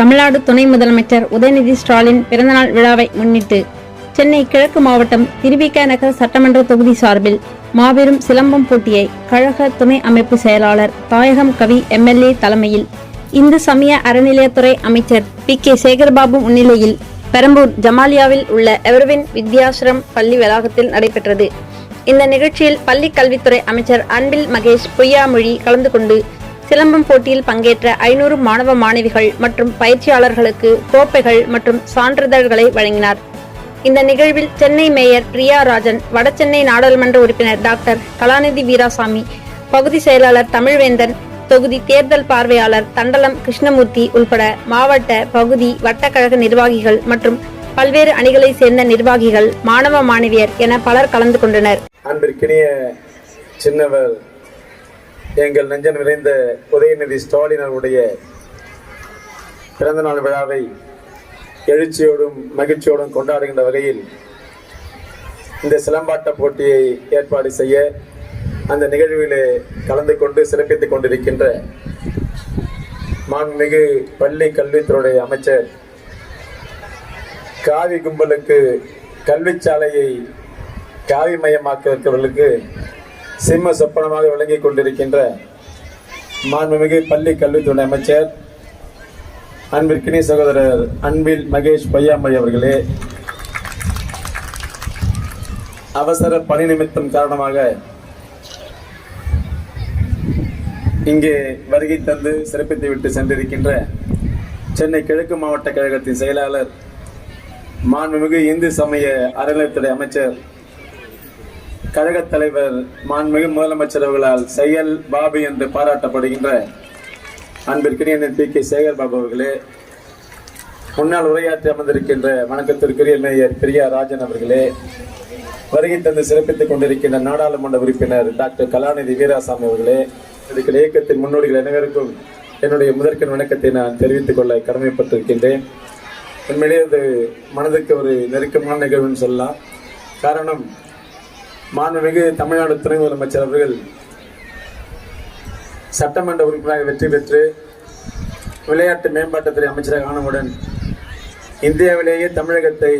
தமிழ்நாடு துணை முதலமைச்சர் உதயநிதி ஸ்டாலின் பிறந்தநாள் விழாவை முன்னிட்டு சென்னை கிழக்கு மாவட்டம் திருவிக நகர் சட்டமன்ற தொகுதி சார்பில் மாபெரும் சிலம்பம் போட்டியை கழக துணை அமைப்பு செயலாளர் தாயகம் கவி எம்எல்ஏ தலைமையில் இந்து சமய அறநிலையத்துறை அமைச்சர் PK சேகர்பாபு முன்னிலையில் பெரம்பூர் ஜமாலியாவில் உள்ள எவர்வின் வித்யாஸ்ரம் பள்ளி வளாகத்தில் நடைபெற்றது. இந்த நிகழ்ச்சியில் பள்ளி கல்வித்துறை அமைச்சர் அன்பில் மகேஷ் பொய்யாமொழி கலந்து கொண்டு சிலம்பம் போட்டியில் பங்கேற்ற 500 மாணவ மாணவிகள் மற்றும் பயிற்சியாளர்களுக்கு கோப்பைகள் மற்றும் சான்றிதழ்களை வழங்கினார். இந்த நிகழ்வில் சென்னை மேயர் பிரியா ராஜன், வடசென்னை நாடாளுமன்ற உறுப்பினர் டாக்டர் கலாநிதி வீராசாமி, பகுதி செயலாளர் தமிழ்வேந்தன், தொகுதி தேர்தல் பார்வையாளர் தண்டலம் கிருஷ்ணமூர்த்தி உள்பட மாவட்ட, பகுதி, வட்டக்கழக நிர்வாகிகள் மற்றும் பல்வேறு அணிகளை சேர்ந்த நிர்வாகிகள், மாணவ மாணவியர் என பலர் கலந்து கொண்டனர். அன்பிற்கினிய சின்னவர் எங்கள் நெஞ்சம் நிறைந்த உதயநிதி ஸ்டாலின் அவருடைய பிறந்தநாள் விழாவை எழுச்சியோடும் மகிழ்ச்சியோடும் கொண்டாடுகின்ற வகையில் இந்த சிலம்பாட்ட போட்டியை ஏற்பாடு செய்ய அந்த நிகழ்விலே கலந்து கொண்டு சிறப்பித்துக் கொண்டிருக்கின்ற மாண்புமிகு பள்ளி கல்வித்துறை அமைச்சர், காவி கும்பலுக்கு கல்விச்சாலையை காவிமயமாக்குவதற்கு சிம்ம சொப்பனமாக விளங்கி கொண்டிருக்கின்ற மாண்புமிகு பள்ளி கல்வித்துறை அமைச்சர் அன்பிற்கினி சகோதரர் அன்பில் மகேஷ் பொய்யாமொழி அவர்களே, அவசர பணி நிமித்தம் காரணமாக இங்கே வருகை தந்து சிறப்பித்துவிட்டு சென்றிருக்கின்ற சென்னை கிழக்கு மாவட்ட கழகத்தின் செயலாளர், மாண்புமிகு இந்து சமய அறநிலையத்துறை அமைச்சர், கழகத் தலைவர், மாண்புமிகு முதலமைச்சர் அவர்களால் செயல் பாபு என்று பாராட்டப்படுகின்ற அன்பிற்கினிய PK சேகர்பாபு அவர்களே, முன்னால் உரையாற்றி அமர்ந்திருக்கின்ற வணக்கத்திற்குரிய மேயர் பிரியா ராஜன் அவர்களே, வருகை தந்து சிறப்பித்துக் கொண்டிருக்கின்ற நாடாளுமன்ற உறுப்பினர் டாக்டர் கலாநிதி வீராசாமி அவர்களே, இதுக்கு இயக்கத்தின் முன்னோடிகள் அனைவருக்கும் என்னுடைய முதற்கண் வணக்கத்தை நான் தெரிவித்துக் கொள்ள கடமைப்பட்டிருக்கின்றேன். உண்மையிலே அது மனதுக்கு ஒரு நெருக்கமான நிகழ்வுன்னு சொல்லலாம். காரணம், மாண்புமிகு தமிழ்நாடு துணை முதலமைச்சர் அவர்கள் சட்டமன்ற உறுப்பினராக வெற்றி பெற்று விளையாட்டு மேம்பாட்டுத்துறை அமைச்சராக ஆனவுடன் இந்தியாவிலேயே தமிழகத்தை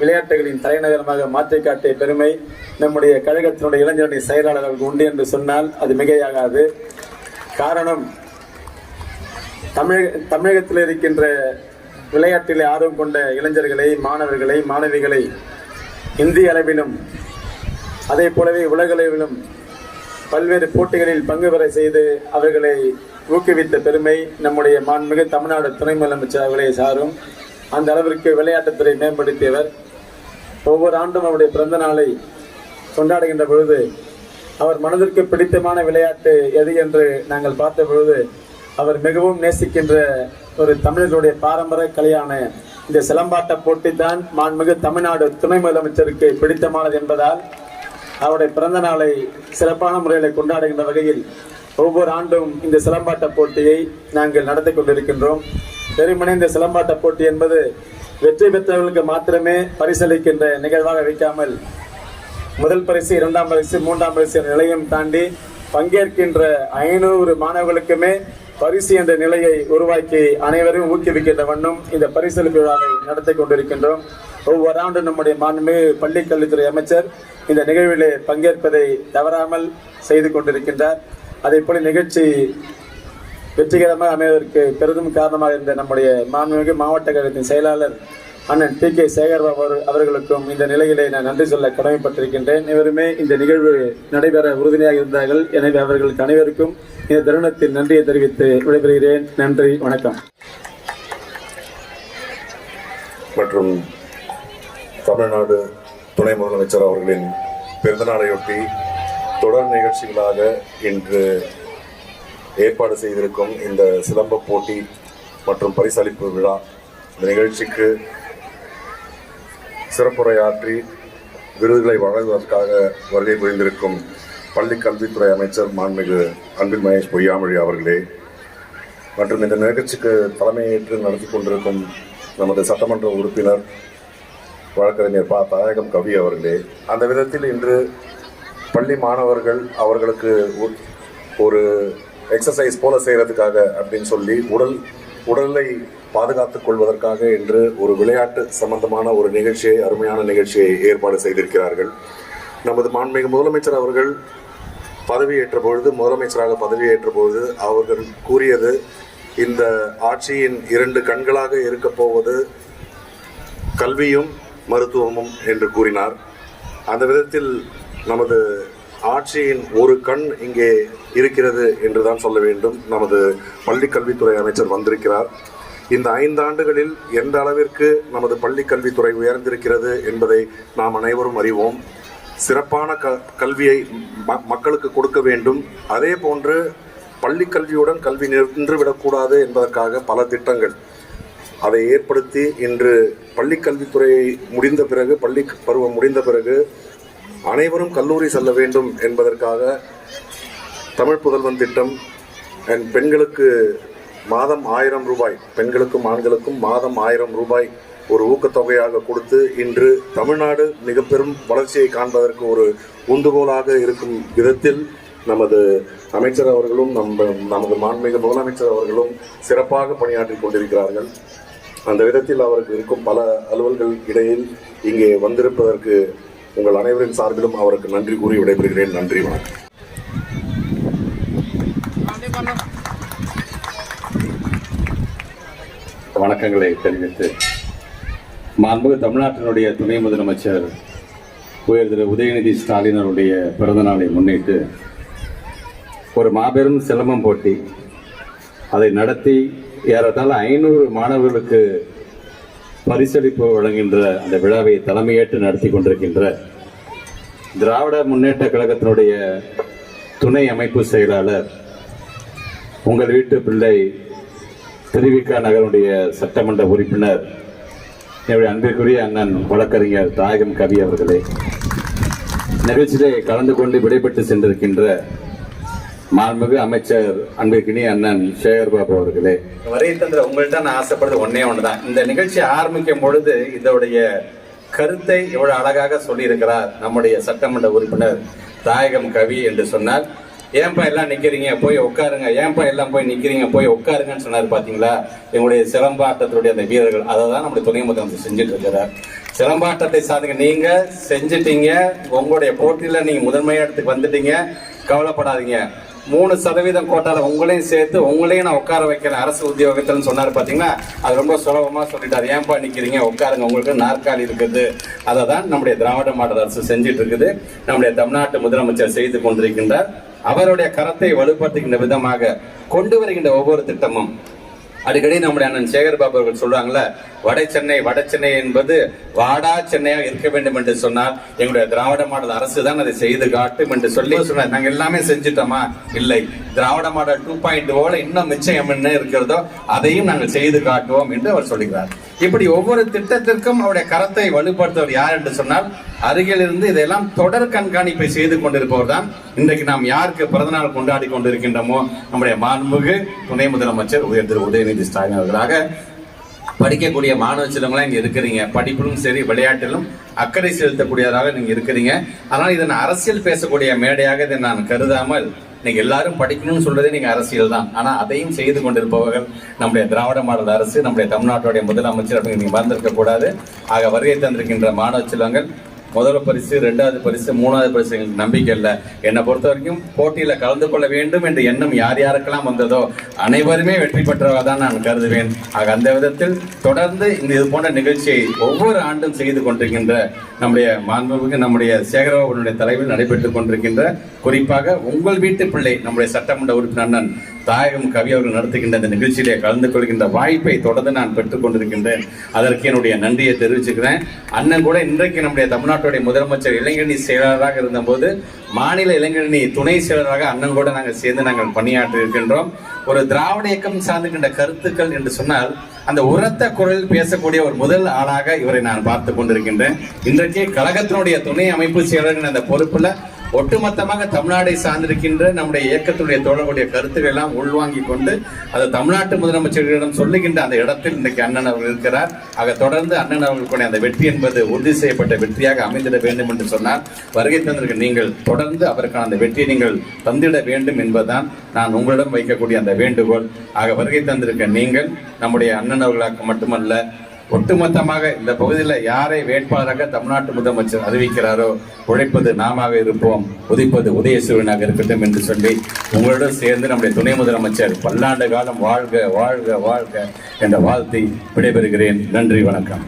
விளையாட்டுகளின் தலைநகரமாக மாற்றி காட்டிய பெருமை நம்முடைய கழகத்தினுடைய இளைஞருடைய செயலாளர்களுக்கு உண்டு என்று சொன்னால் அது மிகையாகாது. காரணம், தமிழகத்தில் இருக்கின்ற விளையாட்டிலே ஆர்வம் கொண்ட இளைஞர்களை, மாணவர்களை, மாணவிகளை இந்திய அளவிலும் அதே போலவே உலக அளவிலும் பல்வேறு போட்டிகளில் பங்கு பெற செய்து அவர்களை ஊக்குவித்த பெருமை நம்முடைய மாண்புமிகு தமிழ்நாடு துணை முதலமைச்சர் அவர்களே சாரும். அந்த அளவிற்கு விளையாட்டுத்துறை மேம்படுத்தியவர். ஒவ்வொரு ஆண்டும் அவருடைய பிறந்த நாளை கொண்டாடுகின்ற பொழுது அவர் மனதிற்கு பிடித்தமான விளையாட்டு எது என்று நாங்கள் பார்த்த பொழுது அவர் மிகவும் நேசிக்கின்ற ஒரு தமிழர்களுடைய பாரம்பரிய கலையான இந்த சிலம்பாட்ட போட்டி தான் மாண்புமிகு தமிழ்நாடு துணை முதலமைச்சருக்கு பிடித்தமானது என்பதால் அவருடைய பிறந்த நாளை சிறப்பான முறையில் கொண்டாடுகின்ற வகையில் ஒவ்வொரு ஆண்டும் இந்த சிலம்பாட்ட போட்டியை நாங்கள் நடத்தி கொண்டிருக்கின்றோம். வெறுமனே இந்த சிலம்பாட்ட போட்டி என்பது வெற்றி பெற்றவர்களுக்கு மாத்திரமே பரிசளிக்கின்ற நிகழ்வாக வைக்காமல் முதல் பரிசு, 2ஆம் பரிசு, 3ஆம் பரிசு நிலையம் தாண்டி பங்கேற்கின்ற 500 மாணவர்களுக்குமே பரிசு என்ற நிலையை உருவாக்கி அனைவரும் ஊக்குவிக்கின்ற வண்ணம் இந்த பரிசளிப்பு விழாவை நடத்தி கொண்டிருக்கின்றோம். ஒவ்வொரு ஆண்டு நம்முடைய மாண்புமிகு பள்ளி கல்வித்துறை அமைச்சர் இந்த நிகழ்விலே பங்கேற்பதை தவறாமல் செய்து கொண்டிருக்கின்றார். அதே போல நிகழ்ச்சி வெற்றிகரமாக அமைவதற்கு பெரிதும் காரணமாக இருந்த நம்முடைய மாண்புமிகு மாவட்ட கழகத்தின் செயலாளர் அண்ணன் PK சேகர்பாபு அவர்களுக்கும் இந்த நிலையிலே நான் நன்றி சொல்ல கடமைப்பட்டிருக்கின்றேன். இவருமே இந்த நிகழ்வு நடைபெற உறுதுணையாக இருந்தார்கள். எனவே அவர்களுக்கு அனைவருக்கும் இந்த தருணத்தில் நன்றியை தெரிவித்து விடைபெறுகிறேன். நன்றி, வணக்கம். மற்றும் தமிழ்நாடு துணை முதலமைச்சர் அவர்களின் பிறந்தநாளையொட்டி தொடர் நிகழ்ச்சிகளாக இன்று ஏற்பாடு செய்திருக்கும் இந்த சிலம்ப போட்டி மற்றும் பரிசளிப்பு விழா, இந்த நிகழ்ச்சிக்கு சிறப்புரையாற்றி விருதுகளை வழங்குவதற்காக வருகை புரிந்திருக்கும் பள்ளி கல்வித்துறை அமைச்சர் மாண்புமிகு அன்பில் மகேஷ் பொய்யாமொழி அவர்களே, மற்றும் இந்த நிகழ்ச்சிக்கு தலைமையேற்று நடத்தி கொண்டிருக்கும் நமது சட்டமன்ற உறுப்பினர் வழக்கறிஞர் தாயகம் கவி அவர்களே, அந்த விதத்தில் இன்று பள்ளி மாணவர்கள் அவர்களுக்கு ஒரு எக்ஸசைஸ் போல செய்கிறதுக்காக அப்படின்னு சொல்லி உடல் உடலை பாதுகாத்துக் கொள்வதற்காக என்று ஒரு விளையாட்டு சம்பந்தமான ஒரு நிகழ்ச்சியை, அருமையான நிகழ்ச்சியை ஏற்பாடு செய்திருக்கிறார்கள். நமது மாண்புமிகு முதலமைச்சர் அவர்கள் முதலமைச்சராக பதவியேற்ற பொழுது அவர்கள் கூறியது, இந்த ஆட்சியின் 2 கண்களாக இருக்க போவது கல்வியும் மருத்துவமும் என்று கூறினார். அந்த விதத்தில் நமது ஆட்சியின் ஒரு கண் இங்கே இருக்கிறது என்றுதான் சொல்ல வேண்டும். நமது பள்ளி கல்வித்துறை அமைச்சர் வந்திருக்கிறார். இந்த 5 ஆண்டுகளில் எந்த அளவிற்கு நமது பள்ளி கல்வித்துறை உயர்ந்திருக்கிறது என்பதை நாம் அனைவரும் அறிவோம். சிறப்பான கல்வியை மக்களுக்கு கொடுக்க வேண்டும். அதே போன்று பள்ளி கல்வியுடன் கல்வி நின்றுவிடக்கூடாது என்பதற்காக பல திட்டங்கள் அதை ஏற்படுத்தி இன்று பள்ளி கல்வித்துறையை முடிந்த பிறகு, பள்ளி பருவம் முடிந்த பிறகு அனைவரும் கல்லூரி செல்ல வேண்டும் என்பதற்காக தமிழ் புதல்வன் திட்டம், பெண்களுக்கு மாதம் 1000 ரூபாய், பெண்களுக்கும் ஆண்களுக்கும் மாதம் 1000 ரூபாய் ஒரு ஊக்கத்தொகையாக கொடுத்து இன்று தமிழ்நாடு மிக பெரும் வளர்ச்சியை காண்பதற்கு ஒரு உந்துகோலாக இருக்கும் விதத்தில் நமது அமைச்சர் அவர்களும் நமது மாண்புமிகு முதலமைச்சர் அவர்களும் சிறப்பாக பணியாற்றி கொண்டிருக்கிறார்கள். அந்த விதத்தில் அவருக்கு இருக்கும் பல அலுவல்கள் இடையில் இங்கே வந்திருப்பதற்கு உங்கள் அனைவரின் சார்பிலும் அவருக்கு நன்றி கூறி விடைபெறுகிறேன். நன்றி, வணக்கம். வணக்கங்களை தெரிவித்து, மாண்புமிகு தமிழ்நாட்டினுடைய துணை முதலமைச்சர் உயர் திரு உதயநிதி ஸ்டாலின் அவருடைய பிறந்த நாளை முன்னிட்டு ஒரு மாபெரும் சிலம்பம் போட்டி அதை நடத்தி ஏறத்தாழ 500 மாணவர்களுக்கு பரிசளிப்பு வழங்குகின்ற அந்த விழாவை தலைமையேற்று நடத்தி கொண்டிருக்கின்ற திராவிட முன்னேற்ற கழகத்தினுடைய துணை அமைப்பு செயலாளர், உங்கள் வீட்டு பிள்ளை, திருவிக நகருடைய சட்டமன்ற உறுப்பினர், என்னுடைய அன்பிற்குரிய அண்ணன் வழக்கறிஞர் தாயகம் கவி அவர்களே, நிகழ்ச்சியிலே கலந்து கொண்டு விடைபெற்று சென்றிருக்கின்ற மாண்புமிகு அமைச்சர் அன்பிற்கினிய அண்ணன் சேகர் பாபு அவர்களே, வரை தந்திர உங்கள்கிட்ட நான் ஆசைப்படுறது ஒன்னே ஒண்ணுதான். இந்த நிகழ்ச்சி ஆரம்பிக்கும் பொழுது இதோடைய கருத்தை இவ்வளவு அழகாக சொல்லியிருக்கிறார் நம்முடைய சட்டமன்ற உறுப்பினர் தாயகம் கவி என்று சொன்னார். ஏன்பா எல்லாம் நிக்கிறீங்க, போய் உட்காருங்க, ஏன்பா எல்லாம் போய் நிக்கிறீங்க, போய் உட்காருங்கன்னு சொன்னார். பாத்தீங்களா, எங்களுடைய சிலம்பாட்டத்தினுடைய அந்த வீரர்கள் அதை தான் நம்முடைய துணை முதலமைச்சர் செஞ்சுட்டு இருக்கிறார். சிலம்பாட்டத்தை சாதிங்க, நீங்க செஞ்சுட்டீங்க, உங்களுடைய போட்டியில நீங்க முதன்மையா இடத்துக்கு வந்துட்டீங்க, கவலைப்படாதீங்க. 3% கோட்டால உங்களையும் சேர்த்து உங்களையும் நான் உட்கார வைக்கிறேன் அரசு உத்தியோகத்தில் சொன்னார். பாத்தீங்கன்னா அது ரொம்ப சுலபமா சொல்லிட்டாரு. ஏன்பா நிக்கிறீங்க, உட்காருங்க, உங்களுக்கு நாற்காலி இருக்குது. அதை தான் நம்முடைய திராவிட மாடல் அரசு செஞ்சிட்டு இருக்குது. நம்முடைய தமிழ்நாட்டு முதலமைச்சர் செய்து கொண்டிருக்கின்றார். அவருடைய கரத்தை வலுப்படுத்துகின்ற விதமாக கொண்டு வருகின்ற ஒவ்வொரு திட்டமும் அடிக்கடி நம்முடைய அண்ணன் சேகர் பாபு அவர்கள் சொல்றாங்கல்ல, வட சென்னை என்பது வாடா சென்னையாக இருக்க வேண்டும் என்று சொன்னால் எங்களுடைய திராவிட மாடல் அரசு தான் அதை செய்து காட்டும் என்று சொல்லி சொன்னார். நாங்கள் எல்லாமே செஞ்சுட்டோமா? இல்லை, திராவிட மாடல் 2.0 இன்னும் மிச்சம் என்ன இருக்கிறதோ அதையும் நாங்கள் செய்து காட்டுவோம் என்று அவர் சொல்லுகிறார். இப்படி ஒவ்வொரு திட்டத்திற்கும் அவருடைய கரத்தை வலுப்படுத்துவர் யார் என்று சொன்னால் அருகில் இருந்து இதெல்லாம் தொடர் கண்காணிப்பை செய்து கொண்டிருப்பவர் தான் இன்றைக்கு நாம் யாருக்கு பிறந்தநாள் கொண்டாடி கொண்டிருக்கின்றோமோ நம்முடைய மாண்புமிகு துணை முதலமைச்சர் உயர் திரு உதயநிதி ஸ்டாலின் அவர்களாக. படிக்கக்கூடிய மாணவ செல்வங்களாம் இங்க இருக்கிறீங்க, படிப்பிலும் சரி விளையாட்டிலும் அக்கறை செலுத்தக்கூடியதாக நீங்க இருக்கிறீங்க. அதனால இதை நான் அரசியல் பேசக்கூடிய மேடையாக இதை நான் கருதாமல், நீங்க எல்லாரும் படிக்கணும்னு சொல்றதே நீங்க அரசியல் தான், ஆனா அதையும் செய்து கொண்டிருப்பவர்கள் நம்முடைய திராவிட மாடல் அரசு, நம்முடைய தமிழ்நாட்டுடைய முதலமைச்சர் அப்படின்னு நீங்க மறந்திருக்க கூடாது. ஆக வருகை தந்திருக்கின்ற மாணவ செல்வங்கள், முதல் பரிசு, 2வது பரிசு, 3வது பரிசு எங்களுக்கு நம்பிக்கை இல்லை. என்னை பொறுத்த வரைக்கும் போட்டியில கலந்து கொள்ள வேண்டும் என்ற எண்ணம் யார் யாருக்கெல்லாம் வந்ததோ அனைவருமே வெற்றி பெற்றவர்கள் தான் நான் கருதுவேன். ஆக அந்த விதத்தில் தொடர்ந்து இது போன்ற நிகழ்ச்சியை ஒவ்வொரு ஆண்டும் செய்து கொண்டிருக்கின்ற நம்முடைய மாண்புமிகு நம்முடைய சேகரபாபுடைய தலைவில் நடைபெற்றுக் கொண்டிருக்கின்ற, குறிப்பாக உங்கள் வீட்டு பிள்ளை நம்முடைய சட்டமன்ற உறுப்பினர் அண்ணன் தாயகம் கவி அவர்கள் நடத்துகின்ற இந்த நிகழ்ச்சியிலே கலந்து கொள்கின்ற வாய்ப்பை தொடர்ந்து நான் பெற்றுக் கொண்டிருக்கின்றேன். அதற்கு என்னுடைய நன்றியை தெரிவிச்சுக்கிறேன். அண்ணன் கூட இன்றைக்கு நம்முடைய தமிழ்நாட்டுடைய முதலமைச்சர் இளைஞரணி செயலாளராக இருந்தபோது மாநில இளைஞரணி துணை செயலராக அண்ணன் கூட நாங்கள் சேர்ந்து நாங்கள் பணியாற்றி இருக்கின்றோம். ஒரு திராவிட இயக்கம் சார்ந்துகின்ற கருத்துக்கள் என்று சொன்னால் அந்த உரத்த குரலில் பேசக்கூடிய ஒரு முதல் ஆளாக இவரை நான் பார்த்து கொண்டிருக்கின்றேன். இன்றைக்கு கழகத்தினுடைய துணை அமைப்பு செயலர்கள் அந்த பொறுப்புல ஒட்டுமொத்தமாக தமிழ்நாடை சார்ந்திருக்கின்ற நம்முடைய இயக்கத்துடைய தோழர்களுடைய கருத்துக்கள் எல்லாம் உள்வாங்கிக் கொண்டு அது தமிழ்நாட்டு முதலமைச்சர்களிடம் சொல்லுகின்ற அந்த இடத்தில் இன்றைக்கு அண்ணன் அவர்கள் இருக்கிறார். ஆக தொடர்ந்து அண்ணன் அவர்களுடைய அந்த வெற்றி என்பது உறுதி செய்யப்பட்ட வெற்றியாக அமைந்திட வேண்டும் என்று சொன்னால் வருகை தந்திருக்க நீங்கள் தொடர்ந்து அவருக்கான அந்த வெற்றியை நீங்கள் தந்திட வேண்டும் என்பதுதான் நான் உங்களிடம் வைக்கக்கூடிய அந்த வேண்டுகோள். ஆக வருகை தந்திருக்க நீங்கள் நம்முடைய அண்ணன் அவர்களாக மட்டுமல்ல, ஒட்டுமொத்தமாக இந்த பகுதியில் யாரை வேட்பாளராக தமிழ்நாட்டு முதலமைச்சர் அறிவிக்கிறாரோ உழைப்பது நாமாக இருப்போம், உதிப்பது உதயசூரியனாக இருக்கட்டும் என்று சொல்லி உங்களோடு சேர்ந்து நம்முடைய துணை முதலமைச்சர் பல்லாண்டு காலம் வாழ்க வாழ்க வாழ்க என்ற வாழ்த்தை விடைபெறுகிறேன். நன்றி, வணக்கம்.